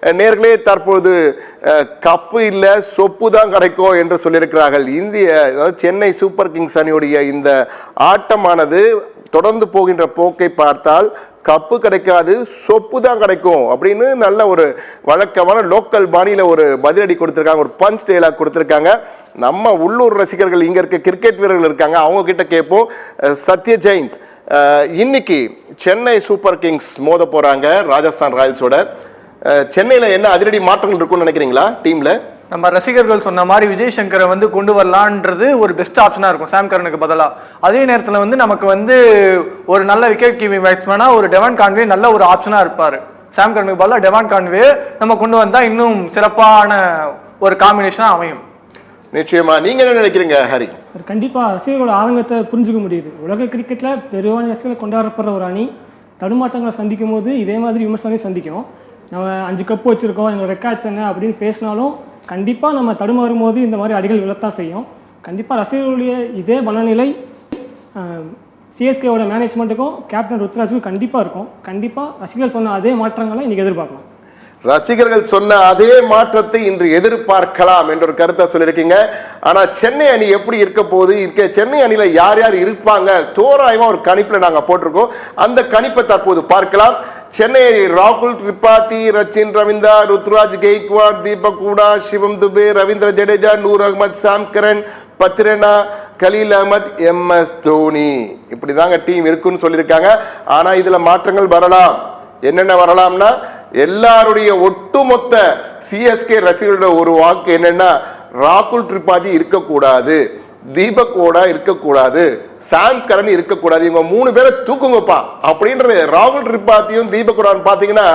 நேர்களே, தற்பொழுது கப்பு இல்லை சொப்பு தான் கிடைக்கும் என்று சொல்லியிருக்கிறார்கள். அதாவது சென்னை சூப்பர் கிங்ஸ் அணியுடைய இந்த ஆட்டமானது தொடர்ந்து போகின்ற போக்கை பார்த்தால் கப்பு கிடைக்காது, சொப்பு தான் கிடைக்கும் அப்படின்னு நல்ல ஒரு வழக்கமான லோக்கல் பாணியில் ஒரு பதிலடி கொடுத்துருக்காங்க, ஒரு பஞ்ச் டயலாக் கொடுத்துருக்காங்க. நம்ம உள்ளூர் ரசிகர்கள் இங்கே இருக்க கிரிக்கெட் வீரர்கள் இருக்காங்க, அவங்க கிட்ட கேட்போம். சத்ய ஜெயந்த், இன்னைக்கு சென்னை சூப்பர் கிங்ஸ் மோத போகிறாங்க ராஜஸ்தான் ராயல்ஸோட. சென்னையில் என்ன அதிரடி மாற்றங்கள் இருக்கும்னு நினைக்கிறீங்களா டீமில்? நம்ம ரசிகர்கள் சொன்ன மாதிரி விஜய் சங்கரை கொண்டு வரலான்றது ஒரு பெஸ்ட் ஆப்ஷனாக இருக்கும் சாம் கரனுக்கு பதிலாக. அதே நேரத்தில் நமக்கு ஒரு நல்ல விக்கெட் கீப்பிங் பேட்ஸ்மேனாக ஒரு டெவான் கான்வே நல்ல ஒரு ஆப்ஷனாக இருப்பார். சாம் கரனுக்கு பதிலாக டெவான் கான்வே நம்ம கொண்டு வந்தால் இன்னும் சிறப்பான ஒரு காம்பினேஷனாக அமையும். நிச்சயமா. நீங்க என்ன நினைக்கிறீங்க ஹரி? கண்டிப்பா ரசிகர்களோட ஆதங்கத்தை புரிஞ்சுக்க முடியுது. உலக கிரிக்கெட்ல பெருவான ரசிகர்கள் கொண்டாடப்படுற ஒரு அணி தடுமாற்றங்களை சந்திக்கும் போது இதே மாதிரி விமர்சனம் சந்திக்கும். நம்ம 5 கப்பு வச்சிருக்கோம், எங்கள் ரெக்கார்ட்ஸ் என்ன அப்படின்னு பேசினாலும் கண்டிப்பாக நம்ம தடுமாறும் போது இந்த மாதிரி அடிகள் விழத்தான் செய்யும். கண்டிப்பாக ரசிகர்களுடைய இதே மனநிலை சிஎஸ்கேவோட மேனேஜ்மெண்ட்டுக்கும் கேப்டன் ருத்ராஜுக்கும் கண்டிப்பாக இருக்கும். கண்டிப்பாக ரசிகர்கள் சொன்ன அதே மாற்றங்களை இன்றைக்கி எதிர்பார்க்கலாம். ரசிகர்கள் சொன்ன அதே மாற்றத்தை இன்று எதிர்பார்க்கலாம் என்ற ஒரு கருத்தை சொல்லியிருக்கீங்க. ஆனா சென்னை அணி எப்படி இருக்க போகுது, சென்னை அணியில யார் யார் இருப்பாங்க தோராயமா ஒரு கணிப்புல நாங்க போட்டிருக்கோம். அந்த கணிப்பை தற்போது பார்க்கலாம். சென்னை ராகுல் திரிபாதி, ரச்சின் ரவீந்திரா, ருத்ராஜ் கெய்க்வாட், தீபக் ஹூடா, சிவம் துபே, ரவீந்திர ஜடேஜா, நூர் அகமது, சாம் கரன், பத்ரனா, கலீல் அகமது, MS தோனி, இப்படிதாங்க டீம் இருக்குன்னு சொல்லியிருக்காங்க. ஆனா இதுல மாற்றங்கள் வரலாம். என்னென்ன வரலாம்னா, எல்லாருடைய ஒட்டுமொத்த சிஎஸ்கே ரசிகர்களுடைய ஒரு வாக்கு என்னன்னா, ராகுல் திரிபாதி இருக்கக்கூடாது, தீபக் ஹூடா இருக்கக்கூடாது, சாம் கரன் இருக்கக்கூடாது, இவங்க 3 பேரை தூக்குங்கப்பா அப்படின்றது. ராகுல் திரிபாதியும் தீபக் ஹூடான்னு பார்த்தீங்கன்னா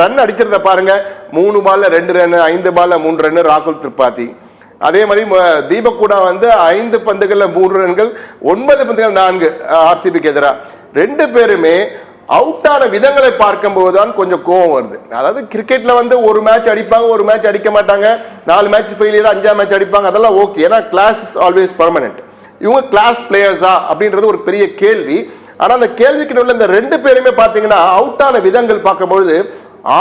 ரன் அடிச்சிருந்த பாருங்க, 3 பால்ல 2 ரன், 5 பால்ல 3 ரன் ராகுல் திரிபாதி. அதே மாதிரி தீபக் ஹூடா 5 பந்துகள்ல 3 ரன்கள், 9 பந்துகள் 4 ஆர்சிபிக்கு எதிராக. 2 பேருமே அவுட்டான விதங்களை பார்க்கும்போது தான் கொஞ்சம் கோவம் வருது. அதாவது கிரிக்கெட்ல ஒரு மேட்ச் அடிப்பாங்க, ஒரு மேட்ச் அடிக்க மாட்டாங்க, 4 மேட்ச் ஃபெயிலியர், 5ஆம் மேட்ச் அடிப்பாங்க, அதெல்லாம் ஓகே. ஏன்னா கிளாஸ் இஸ் ஆல்வேஸ் பர்மனெண்ட். இவங்க கிளாஸ் பிளேயர்ஸா அப்படின்றது ஒரு பெரிய கேள்வி. ஆனா அந்த கேள்விக்கு உள்ள இந்த 2 பேருமே பார்த்தீங்கன்னா அவுட்டான விதங்கள் பார்க்கும்பொழுது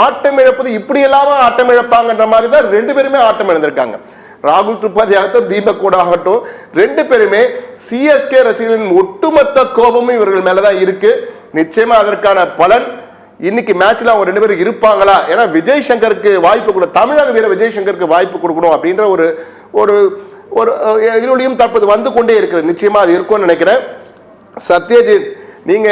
ஆட்டம் இழப்பது இப்படி இல்லாம ஆட்டம் இழப்பாங்கன்ற மாதிரி தான் 2 பேருமே ஆட்டம் இழந்திருக்காங்க. ராகுல் திரிபாதி ஆகட்டும், தீபக் ஹூடா ஆகட்டும், 2 பேருமே சிஎஸ்கே ரசிகர்களின் ஒட்டுமொத்த கோபமும் இவர்கள் மேலதான் இருக்கு. நிச்சயமா அதற்கான பலன் இன்னைக்கு மேட்ச்ல அவங்க 2 பேரும் இருப்பாங்களா? ஏன்னா விஜய் சங்கருக்கு வாய்ப்பு கொடு, தமிழக வீரர் விஜய் சங்கருக்கு வாய்ப்பு கொடுக்கணும் அப்படின்ற ஒரு ஒரு ஒரு இதனுடையும் தற்போது வந்து கொண்டே இருக்குது. நிச்சயமா அது இருக்கும்னு நினைக்கிறேன். சத்யஜித், நீங்க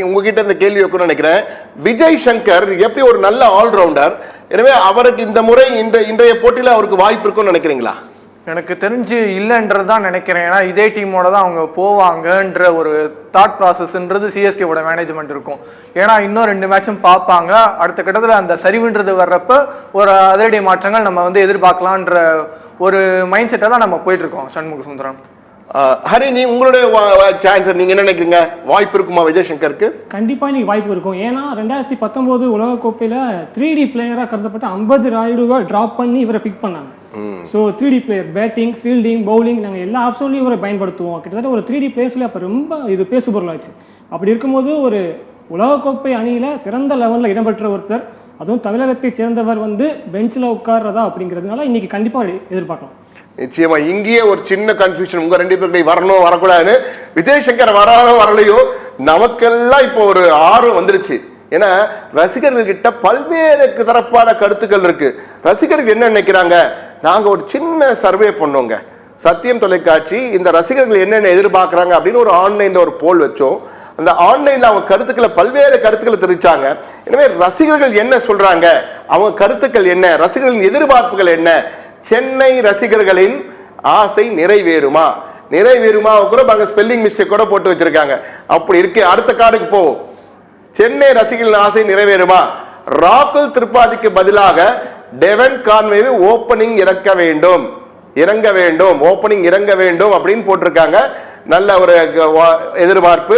உங்ககிட்ட இந்த கேள்வி வைக்கணும்னு நினைக்கிறேன். விஜய் சங்கர் எப்படி ஒரு நல்ல ஆல்ரவுண்டர், எனவே அவருக்கு இந்த முறை இன்றைய போட்டியில் அவருக்கு வாய்ப்பு இருக்கும்னு நினைக்கிறீங்களா? எனக்கு தெரிஞ்சு இல்லைன்றது தான் நினைக்கிறேன். ஏன்னா இதே டீமோட தான் அவங்க போவாங்கன்ற ஒரு தாட் ப்ராசஸ்ன்றது சிஎஸ்கேவோட மேனேஜ்மெண்ட் இருக்கும். ஏன்னா இன்னும் 2 மேட்சும் பார்ப்பாங்க. அடுத்த கட்டத்தில் அந்த சரிவுன்றது வர்றப்ப ஒரு அதிரடி மாற்றங்கள் நம்ம எதிர்பார்க்கலான்ற ஒரு மைண்ட் செட்டை தான் நம்ம போயிட்டு இருக்கோம். சண்முக சுந்தரம், ஹரி, நீ உங்களுடைய சான்ஸ் நீங்க என்ன நினைக்கிறீங்க? வாய்ப்பு இருக்குமா விஜய் சங்கருக்கு? கண்டிப்பா இன்னைக்கு வாய்ப்பு இருக்கும். ஏன்னா 2019 உலகக்கோப்பையில 3D பிளேயரா கருதப்பட்ட 50 ராயுடுவை டிராப் பண்ணி இவரை பிக் பண்ணாங்க. So 3D player, batting, fielding, bowling, நாங்கள் எல்லா ஆப்ஷன்லையும் இவரை பயன்படுத்துவோம். கிட்டத்தட்ட ஒரு 3D பிளேயர்ஸ்ல அப்போ ரொம்ப இது பேசுபொருளாச்சு. அப்படி இருக்கும்போது ஒரு உலகக்கோப்பை அணியில சிறந்த லெவலில் இடம்பெற்ற ஒருத்தர், அதுவும் தமிழகத்தை சேர்ந்தவர் பெஞ்சில் உட்கார்றதா அப்படிங்கிறதுனால இன்னைக்கு கண்டிப்பாக எதிர்பார்க்கலாம். நிச்சயமா. இங்கேயே ஒரு சின்ன கன்ஃபியூஷன், உங்க 2 பேருடைய வரணும் வரக்கூடாதுன்னு. விஜய் சங்கர் வரலையோ நமக்கெல்லாம் இப்போ ஒரு ஆர்வம் வந்துருச்சு. ஏன்னா ரசிகர்கள் கிட்ட பல்வேறு தரப்பான கருத்துக்கள் இருக்கு. ரசிகர்கள் என்ன நினைக்கிறாங்க? நாங்க ஒரு சின்ன சர்வே பண்ணோங்க, சத்தியம் தொலைக்காட்சி, இந்த ரசிகர்கள் என்னென்ன எதிர்பார்க்கறாங்க அப்படின்னு ஒரு ஆன்லைன்ல ஒரு போல் வச்சோம். அந்த ஆன்லைன்ல அவங்க கருத்துக்களை, பல்வேறு கருத்துக்களை தெரிவிச்சாங்க. எனவே ரசிகர்கள் என்ன சொல்றாங்க, அவங்க கருத்துக்கள் என்ன, ரசிகர்களின் எதிர்பார்ப்புகள் என்ன, சென்னை ரசிகர்களின் ஆசை நிறைவேறுமா கூட பாருங்க, ஸ்பெல்லிங் மிஸ்டேக் கூட போட்டு வச்சிருக்காங்க. அப்படி இருக்கு. அடுத்த கார்டுக்கு போவோம். சென்னை ரசிகர்களின் ஆசை நிறைவேறுமா? ராகுல் திரிபாதிக்கு பதிலாக டெவன் கான்வேவை ஓப்பனிங் இறங்க வேண்டும் அப்படின்னு போட்டிருக்காங்க. நல்ல ஒரு எதிர்பார்ப்பு.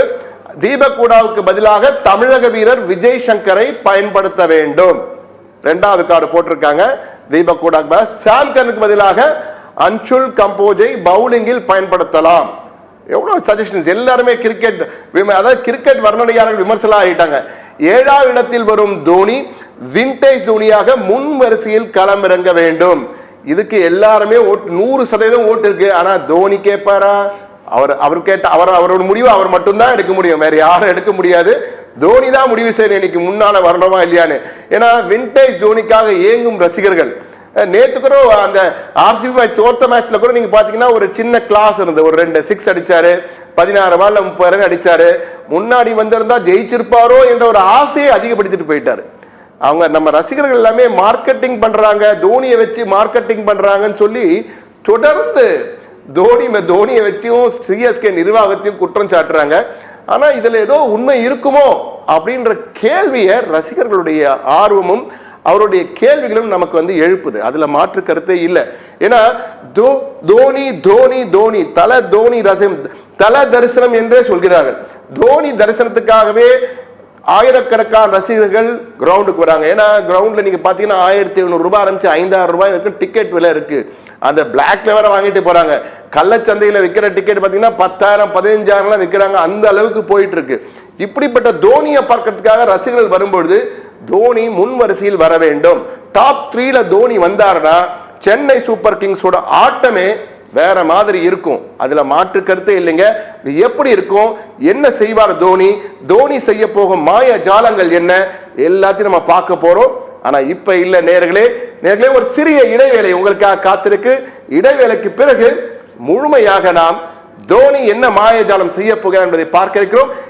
தீபக் ஹூடாவுக்கு பதிலாக தமிழக வீரர் விஜய் சங்கரை பயன்படுத்த வேண்டும், 2வது கார்டு போட்டிருக்காங்க. தீபக் ஹூடாக்கு சாம் கரனுக்கு பதிலாக அன்சுல் கம்போஜை பவுலிங்கில் பயன்படுத்தலாம். எவ்வளவு சஜஷன்ஸ்! எல்லாருமே கிரிக்கெட், அதாவது கிரிக்கெட் வர்ணனையாளர்கள் விமர்சனம் ஆகிட்டாங்க. 7ஆம் இடத்தில் வரும் தோனி, விண்டேஜ் தோனியாக முன் வரிசையில் களமிறங்க வேண்டும். இதுக்கு எல்லாருமே 100% ஓட்டு இருக்கு. ஆனா தோனி கேட்பாரா? அவர் கேட்ட அவரோட முடிவு அவர் மட்டும்தான் எடுக்க முடியும், வேற யாரும் எடுக்க முடியாது. தோனி தான் முடிவு செய்யணும் இன்னைக்கு முன்னால வரணுமா இல்லையான்னு. ஏன்னா விண்டேஜ் தோனிக்காக ஏங்கும் ரசிகர்கள். நேத்து கூட அந்த ஆர்சிபி மேட்ச் தோத்த மேட்ச்ல கூட நீங்க பாத்தீங்கன்னா ஒரு சின்ன கிளாஸ் இருந்தது. ஒரு 2 6 அடிச்சாரு, 16 பால்ல 30 ரன் அடிச்சாரு. முன்னாடி வந்திருந்தா ஜெயிச்சிருப்பாரோ என்ற ஒரு ஆசையை அதிகப்படுத்திட்டு போயிட்டாரு. அவங்க நம்ம ரசிகர்கள் எல்லாமே மார்க்கெட்டிங் பண்றாங்க, தோனியை வச்சு மார்க்கெட்டிங் பண்றாங்கன்னு சொல்லி தொடர்ந்து தோனியை வச்சும் சிஎஸ்கே நிர்வாகத்தையும் குற்றம் சாட்டுறாங்க. ஆனா இதுல ஏதோ உண்மை இருக்குமோ அப்படின்ற கேள்வியை ரசிகர்களுடைய ஆர்வமும் அவருடைய கேள்விகளும் நமக்கு வந்து எழுப்புது. அதுல மாற்று கருத்தே இல்லை. ஏன்னா தோனி தோனி தோனி தல தரிசனம் என்றே சொல்கிறார்கள். தோனி தரிசனத்துக்காகவே ஆயிரக்கணக்கான ரசிகர்கள் கிரவுண்டுக்கு வராங்க. ஏன்னா கிரவுண்ட்ல நீங்க பாத்தீங்கன்னா 1700 ரூபாய் ஆரம்பிச்சு 5000 ரூபாய் வரைக்கும் டிக்கெட் விலை இருக்கு. அந்த பிளாக்ல வேற வாங்கிட்டு போறாங்க. கள்ளச்சந்தையில விற்கிற டிக்கெட் பாத்தீங்கன்னா 10,000 15,000 விற்கிறாங்க. அந்த அளவுக்கு போயிட்டு இருக்கு. இப்படிப்பட்ட தோனியை பார்க்கறதுக்காக ரசிகர்கள் வரும்பொழுது தோனி முன் வரிசையில் வர வேண்டும். டாப் 3ல தோனி வந்தாருன்னா சென்னை சூப்பர் கிங்ஸோட ஆட்டமே வேற மாதிரி இருக்கும். அதுல மாற்று கருத்தே இல்லைங்க. இது எப்படி இருக்கும், என்ன செய்வார் தோனி செய்ய போகும் மாய ஜாலங்கள் என்ன, எல்லாத்தையும் நம்ம பார்க்க போறோம். ஆனா இப்ப இல்ல நேயர்களே, ஒரு சிறிய இடைவேளை உங்களுக்காக காத்திருக்கு. இடைவேளைக்கு பிறகு முழுமையாக நாம் தோனி என்ன மாயஜாலம் செய்ய போகிறார் என்பதை பார்க்க இருக்கிறோம்.